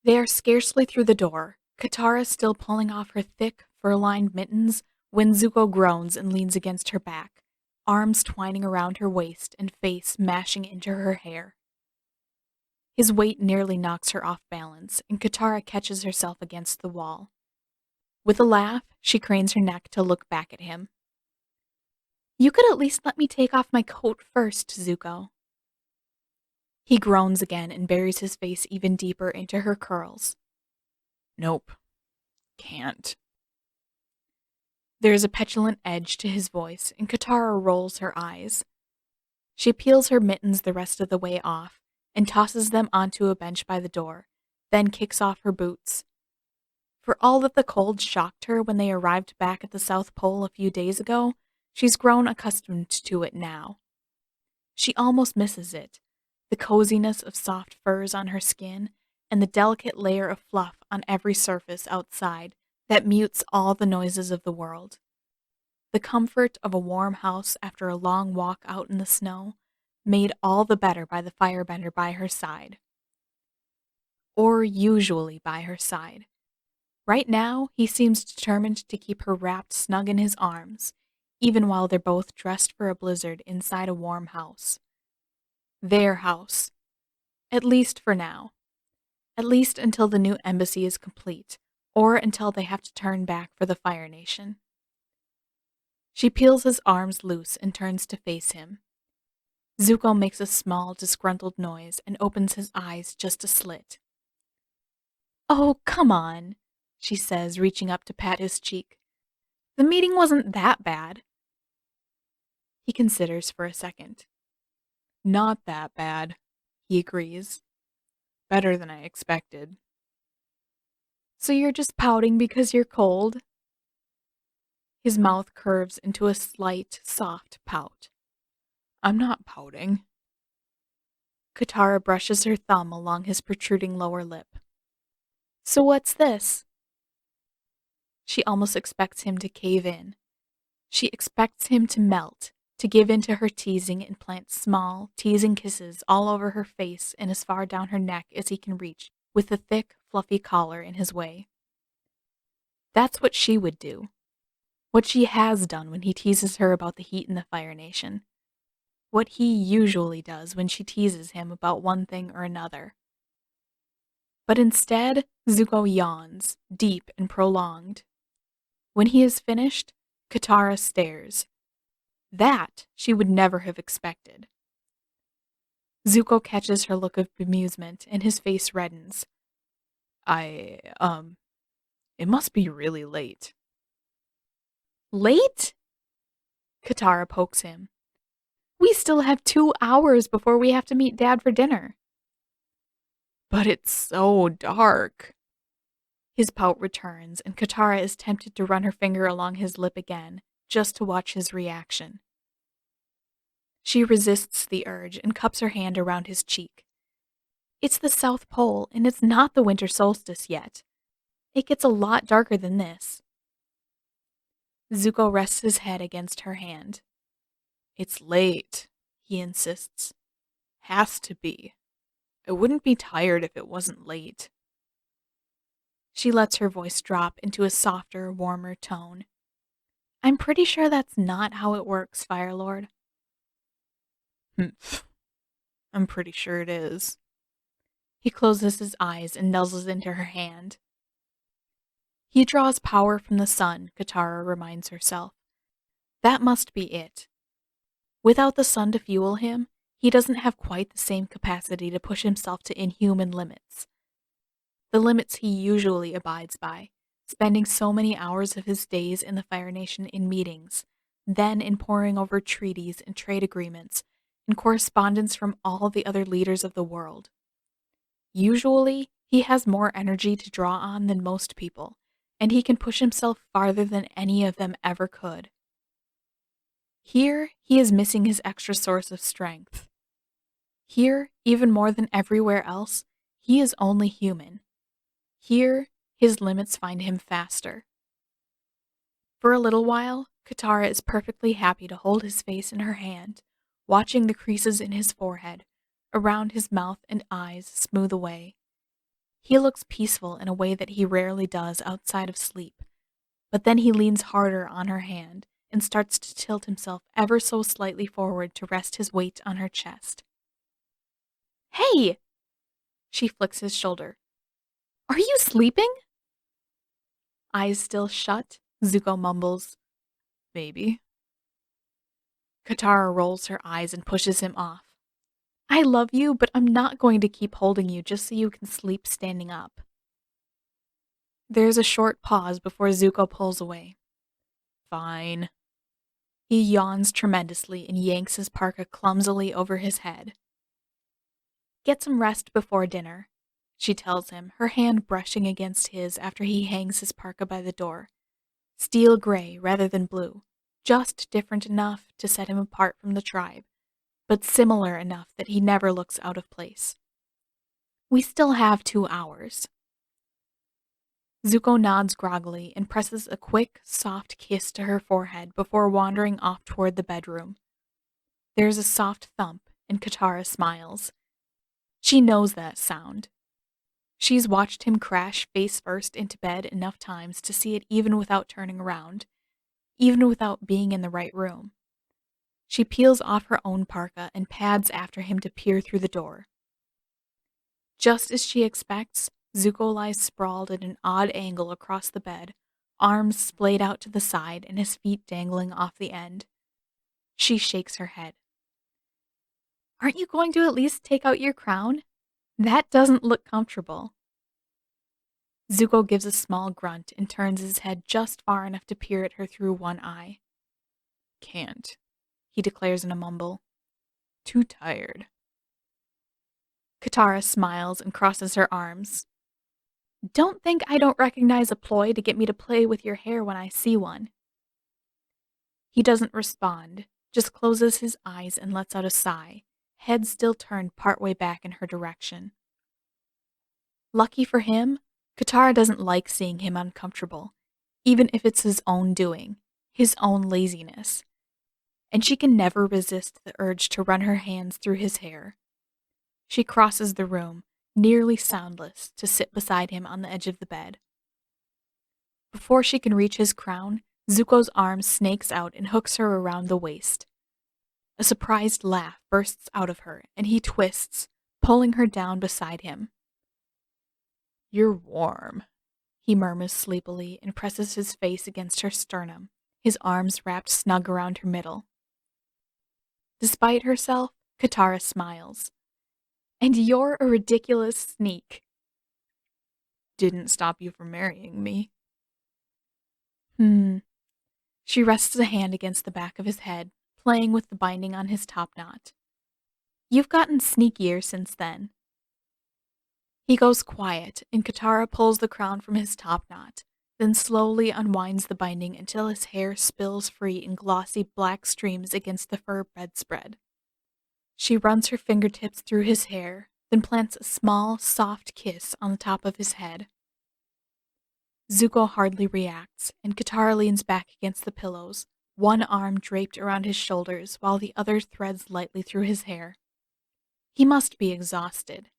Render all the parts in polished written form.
They are scarcely through the door, Katara still pulling off her thick, fur-lined mittens, when Zuko groans and leans against her back, arms twining around her waist and face mashing into her hair. His weight nearly knocks her off balance, and Katara catches herself against the wall. With a laugh, she cranes her neck to look back at him. "You could at least let me take off my coat first, Zuko." He groans again and buries his face even deeper into her curls. "Nope. Can't." There is a petulant edge to his voice, and Katara rolls her eyes. She peels her mittens the rest of the way off and tosses them onto a bench by the door, then kicks off her boots. For all that the cold shocked her when they arrived back at the South Pole a few days ago, she's grown accustomed to it now. She almost misses it, the coziness of soft furs on her skin and the delicate layer of fluff on every surface outside that mutes all the noises of the world. The comfort of a warm house after a long walk out in the snow, made all the better by the firebender by her side. Or usually by her side. Right now, he seems determined to keep her wrapped snug in his arms, even while they're both dressed for a blizzard inside a warm house. Their house. At least for now. At least until the new embassy is complete, or until they have to turn back for the Fire Nation. She peels his arms loose and turns to face him. Zuko makes a small, disgruntled noise and opens his eyes just a slit. "Oh, come on," she says, reaching up to pat his cheek. "The meeting wasn't that bad." He considers for a second. "Not that bad," he agrees. "Better than I expected." "So you're just pouting because you're cold?" His mouth curves into a slight, soft pout. "I'm not pouting." Katara brushes her thumb along his protruding lower lip. "So what's this?" She almost expects him to cave in. She expects him to melt, to give in to her teasing and plant small, teasing kisses all over her face and as far down her neck as he can reach with the thick, fluffy collar in his way. That's what she would do. What she has done when he teases her about the heat in the Fire Nation. What he usually does when she teases him about one thing or another. But instead, Zuko yawns, deep and prolonged. When he is finished, Katara stares. That she would never have expected. Zuko catches her look of bemusement, and his face reddens. It must be really late." "Late?" Katara pokes him. "We still have 2 hours before we have to meet Dad for dinner." "But it's so dark." His pout returns, and Katara is tempted to run her finger along his lip again, just to watch his reaction. She resists the urge and cups her hand around his cheek. It's the South Pole, and it's not the winter solstice yet. It gets a lot darker than this. Zuko rests his head against her hand. "It's late," he insists. "Has to be. I wouldn't be tired if it wasn't late." She lets her voice drop into a softer, warmer tone. "I'm pretty sure that's not how it works, Fire Lord." "I'm pretty sure it is." He closes his eyes and nuzzles into her hand. He draws power from the sun, Katara reminds herself. That must be it. Without the sun to fuel him, he doesn't have quite the same capacity to push himself to inhuman limits. The limits he usually abides by, spending so many hours of his days in the Fire Nation in meetings, then in poring over treaties and trade agreements, and correspondence from all the other leaders of the world. Usually, he has more energy to draw on than most people, and he can push himself farther than any of them ever could. Here, he is missing his extra source of strength. Here, even more than everywhere else, he is only human. Here, his limits find him faster. For a little while, Katara is perfectly happy to hold his face in her hand, watching the creases in his forehead, around his mouth and eyes smooth away. He looks peaceful in a way that he rarely does outside of sleep, but then he leans harder on her hand and starts to tilt himself ever so slightly forward to rest his weight on her chest. "Hey!" She flicks his shoulder. "Are you sleeping?" Eyes still shut, Zuko mumbles, "Maybe." Katara rolls her eyes and pushes him off. "I love you, but I'm not going to keep holding you just so you can sleep standing up." There's a short pause before Zuko pulls away. "Fine." He yawns tremendously and yanks his parka clumsily over his head. "Get some rest before dinner," she tells him, her hand brushing against his after he hangs his parka by the door. Steel gray rather than blue, just different enough to set him apart from the tribe, but similar enough that he never looks out of place. "We still have 2 hours." Zuko nods groggily and presses a quick, soft kiss to her forehead before wandering off toward the bedroom. There's a soft thump, and Katara smiles. She knows that sound. She's watched him crash face first into bed enough times to see it even without turning around, even without being in the right room. She peels off her own parka and pads after him to peer through the door. Just as she expects, Zuko lies sprawled at an odd angle across the bed, arms splayed out to the side and his feet dangling off the end. She shakes her head. "Aren't you going to at least take out your crown? That doesn't look comfortable." Zuko gives a small grunt and turns his head just far enough to peer at her through one eye. "Can't," he declares in a mumble. "Too tired." Katara smiles and crosses her arms. "Don't think I don't recognize a ploy to get me to play with your hair when I see one." He doesn't respond, just closes his eyes and lets out a sigh, head still turned partway back in her direction. Lucky for him, Katara doesn't like seeing him uncomfortable, even if it's his own doing, his own laziness. And she can never resist the urge to run her hands through his hair. She crosses the room, nearly soundless, to sit beside him on the edge of the bed. Before she can reach his crown, Zuko's arm snakes out and hooks her around the waist. A surprised laugh bursts out of her, and he twists, pulling her down beside him. "You're warm," he murmurs sleepily and presses his face against her sternum, his arms wrapped snug around her middle. Despite herself, Katara smiles. "And you're a ridiculous sneak." "Didn't stop you from marrying me." She rests a hand against the back of his head, playing with the binding on his top knot. "You've gotten sneakier since then." He goes quiet, and Katara pulls the crown from his top knot, then slowly unwinds the binding until his hair spills free in glossy black streams against the fur bedspread. She runs her fingertips through his hair, then plants a small, soft kiss on the top of his head. Zuko hardly reacts, and Katara leans back against the pillows, one arm draped around his shoulders while the other threads lightly through his hair. He must be exhausted.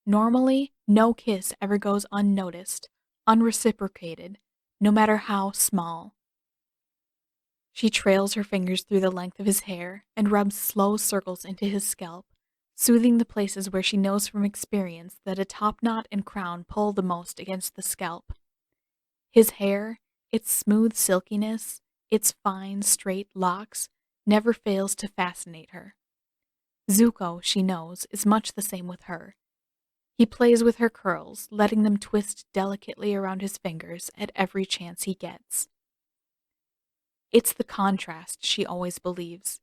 Normally, no kiss ever goes unnoticed, unreciprocated, no matter how small. She trails her fingers through the length of his hair and rubs slow circles into his scalp, soothing the places where she knows from experience that a top knot and crown pull the most against the scalp. His hair, its smooth silkiness, its fine, straight locks, never fails to fascinate her. Zuko, she knows, is much the same with her. He plays with her curls, letting them twist delicately around his fingers at every chance he gets. It's the contrast, she always believes.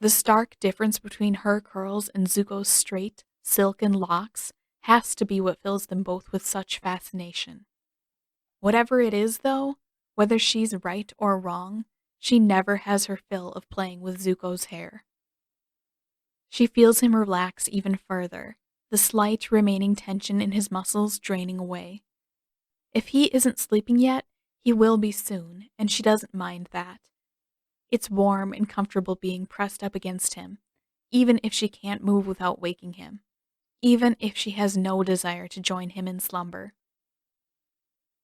The stark difference between her curls and Zuko's straight, silken locks has to be what fills them both with such fascination. Whatever it is, though, whether she's right or wrong, she never has her fill of playing with Zuko's hair. She feels him relax even further, the slight remaining tension in his muscles draining away. If he isn't sleeping yet, he will be soon, and she doesn't mind that. It's warm and comfortable being pressed up against him, even if she can't move without waking him, even if she has no desire to join him in slumber.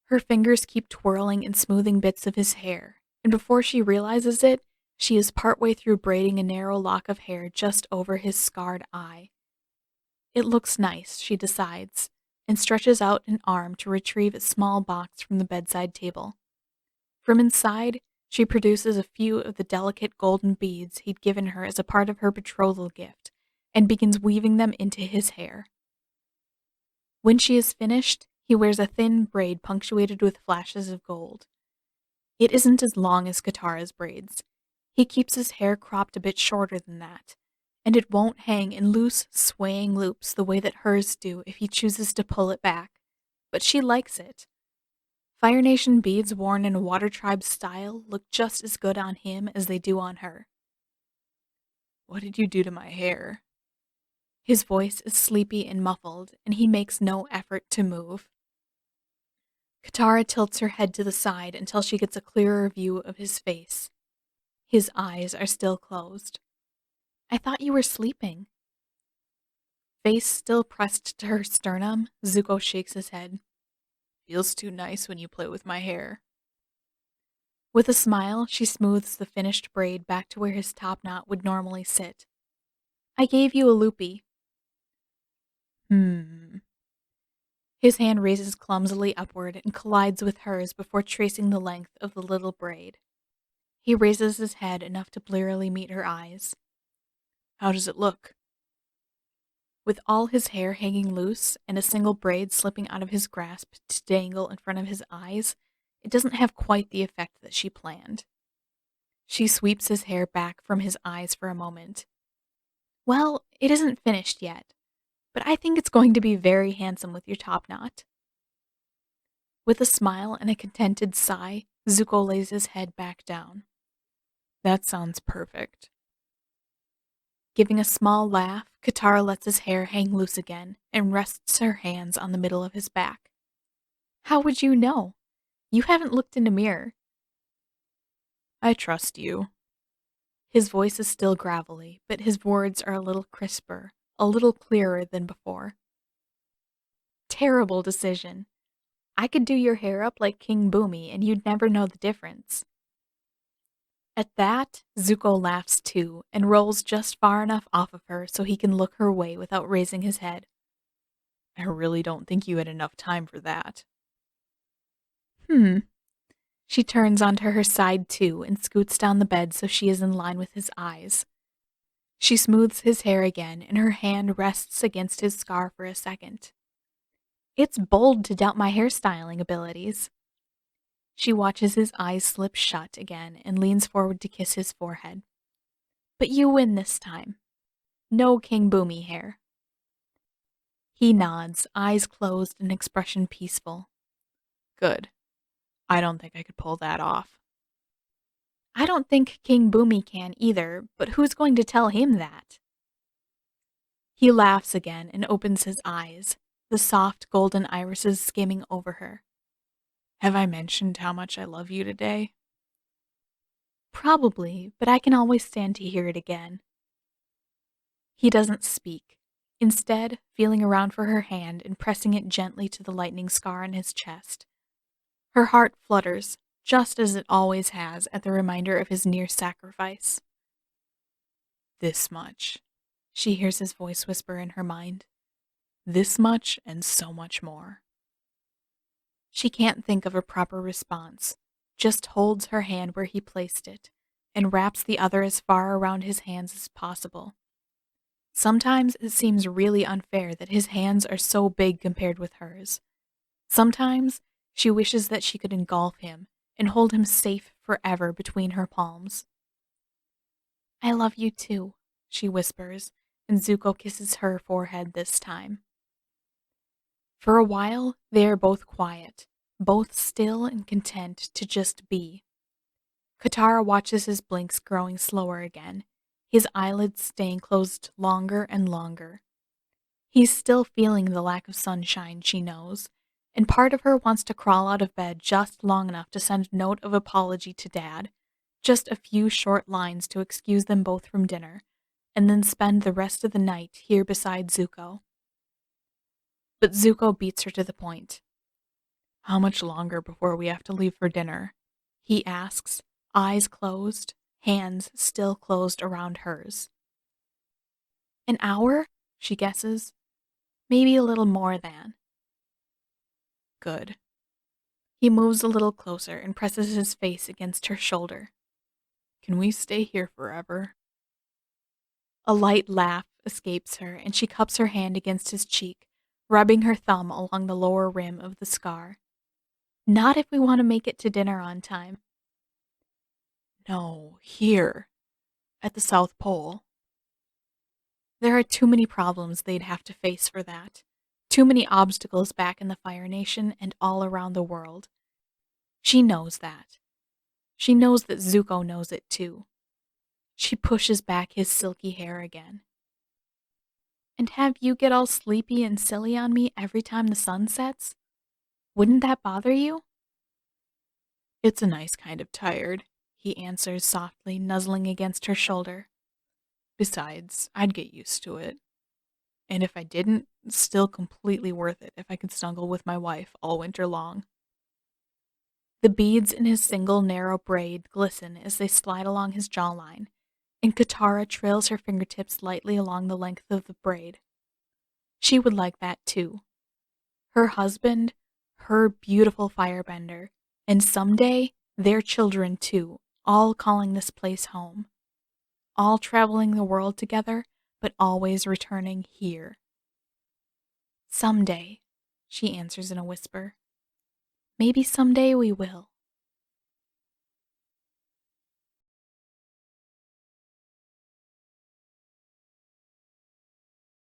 Her fingers keep twirling and smoothing bits of his hair, and before she realizes it, she is partway through braiding a narrow lock of hair just over his scarred eye. It looks nice, she decides, and stretches out an arm to retrieve a small box from the bedside table. From inside, she produces a few of the delicate golden beads he'd given her as a part of her betrothal gift, and begins weaving them into his hair. When she is finished, he wears a thin braid punctuated with flashes of gold. It isn't as long as Katara's braids. He keeps his hair cropped a bit shorter than that, and it won't hang in loose, swaying loops the way that hers do if he chooses to pull it back, but she likes it. Fire Nation beads worn in a Water Tribe style look just as good on him as they do on her. "What did you do to my hair?" His voice is sleepy and muffled, and he makes no effort to move. Katara tilts her head to the side until she gets a clearer view of his face. His eyes are still closed. "I thought you were sleeping." Face still pressed to her sternum, Zuko shakes his head. "Feels too nice when you play with my hair." With a smile, she smooths the finished braid back to where his top knot would normally sit. "I gave you a loopy." His hand raises clumsily upward and collides with hers before tracing the length of the little braid. He raises his head enough to blearily meet her eyes. "How does it look?" With all his hair hanging loose and a single braid slipping out of his grasp to dangle in front of his eyes, it doesn't have quite the effect that she planned. She sweeps his hair back from his eyes for a moment. "Well, it isn't finished yet, but I think it's going to be very handsome with your top knot." With a smile and a contented sigh, Zuko lays his head back down. "That sounds perfect." Giving a small laugh, Katara lets his hair hang loose again and rests her hands on the middle of his back. "How would you know? You haven't looked in a mirror." "I trust you." His voice is still gravelly, but his words are a little crisper, a little clearer than before. "Terrible decision. I could do your hair up like King Boomy and you'd never know the difference." At that, Zuko laughs too and rolls just far enough off of her so he can look her way without raising his head. "I really don't think you had enough time for that." She turns onto her side too and scoots down the bed so she is in line with his eyes. She smooths his hair again and her hand rests against his scar for a second. "It's bold to doubt my hairstyling abilities." She watches his eyes slip shut again and leans forward to kiss his forehead. "But you win this time. No King Boomy hair." He nods, eyes closed and expression peaceful. "Good. I don't think I could pull that off." "I don't think King Boomy can either, but who's going to tell him that?" He laughs again and opens his eyes, the soft golden irises skimming over her. "Have I mentioned how much I love you today?" "Probably, but I can always stand to hear it again." He doesn't speak, instead feeling around for her hand and pressing it gently to the lightning scar on his chest. Her heart flutters, just as it always has at the reminder of his near sacrifice. "This much," she hears his voice whisper in her mind. "This much and so much more." She can't think of a proper response, just holds her hand where he placed it, and wraps the other as far around his hands as possible. Sometimes it seems really unfair that his hands are so big compared with hers. Sometimes she wishes that she could engulf him and hold him safe forever between her palms. "I love you too," she whispers, and Zuko kisses her forehead this time. For a while, they are both quiet, both still and content to just be. Katara watches his blinks growing slower again, his eyelids staying closed longer and longer. He's still feeling the lack of sunshine, she knows, and part of her wants to crawl out of bed just long enough to send a note of apology to Dad, just a few short lines to excuse them both from dinner, and then spend the rest of the night here beside Zuko. but Zuko beats her to the point. How much longer before we have to leave for dinner? He asks, eyes closed, hands still closed around hers. An hour? She guesses. Maybe a little more than. Good. He moves a little closer and presses his face against her shoulder. Can we stay here forever? A light laugh escapes her, and she cups her hand against his cheek, rubbing her thumb along the lower rim of the scar. Not if we want to make it to dinner on time. No, here. At the South Pole. There are too many problems they'd have to face for that. Too many obstacles back in the Fire Nation and all around the world. She knows that. She knows that Zuko knows it too. She pushes back his silky hair again. And have you get all sleepy and silly on me every time the sun sets? Wouldn't that bother you? It's a nice kind of tired, he answers softly, nuzzling against her shoulder. Besides, I'd get used to it. And if I didn't, it's still completely worth it if I could snuggle with my wife all winter long. The beads in his single narrow braid glisten as they slide along his jawline, and Katara trails her fingertips lightly along the length of the braid. She would like that too. Her husband, her beautiful firebender, and someday their children too, all calling this place home. All traveling the world together, but always returning here. Someday, she answers in a whisper. Maybe someday we will.